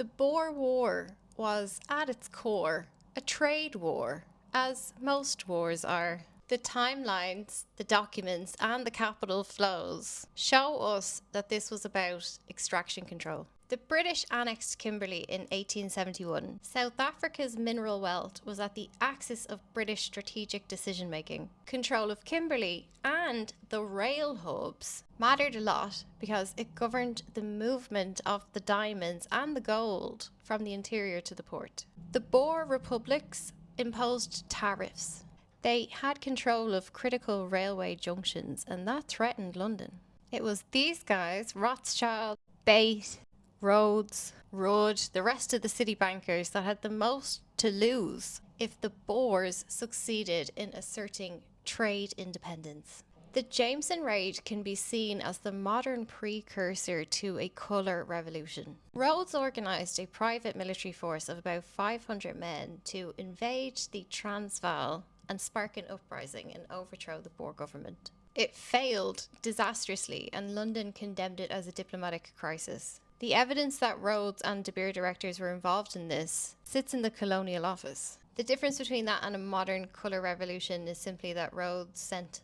The Boer War was, at its core, a trade war, as most wars are. The timelines, the documents, and the capital flows show us that this was about extraction control. The British annexed Kimberley in 1871. South Africa's mineral wealth was at the axis of British strategic decision-making. Control of Kimberley and the rail hubs mattered a lot because it governed the movement of the diamonds and the gold from the interior to the port. The Boer republics imposed tariffs. They had control of critical railway junctions, and that threatened London. It was these guys, Rothschild, Bate, Rhodes, Rudd, the rest of the city bankers, that had the most to lose if the Boers succeeded in asserting trade independence. The Jameson Raid can be seen as the modern precursor to a colour revolution. Rhodes organised a private military force of about 500 men to invade the Transvaal and spark an uprising and overthrow the Boer government. It failed disastrously, and London condemned it as a diplomatic crisis. The evidence that Rhodes and De Beer directors were involved in this sits in the Colonial Office. The difference between that and a modern colour revolution is simply that Rhodes sent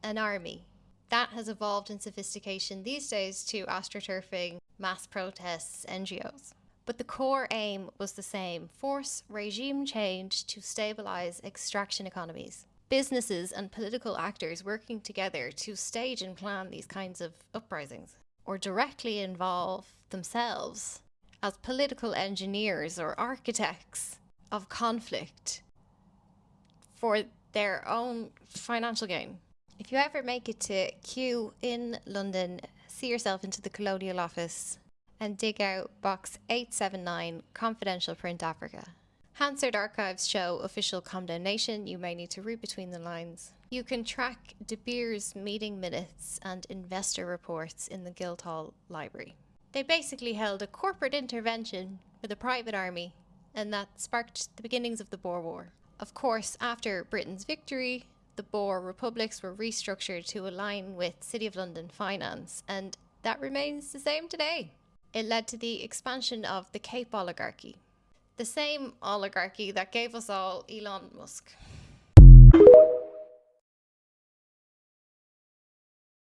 an army. That has evolved in sophistication these days to astroturfing, mass protests, NGOs. But the core aim was the same: force regime change to stabilise extraction economies. Businesses and political actors working together to stage and plan these kinds of uprisings, or directly involve themselves as political engineers or architects of conflict for their own financial gain. If you ever make it to Kew in London, see yourself into the Colonial Office and dig out box 879, Confidential Print Africa. Hansard archives show official condemnation. You may need to read between the lines. You can track De Beer's meeting minutes and investor reports in the Guildhall Library. They basically held a corporate intervention with a private army, and that sparked the beginnings of the Boer War. Of course, after Britain's victory, the Boer republics were restructured to align with City of London finance, and that remains the same today. It led to the expansion of the Cape oligarchy, the same oligarchy that gave us all Elon Musk.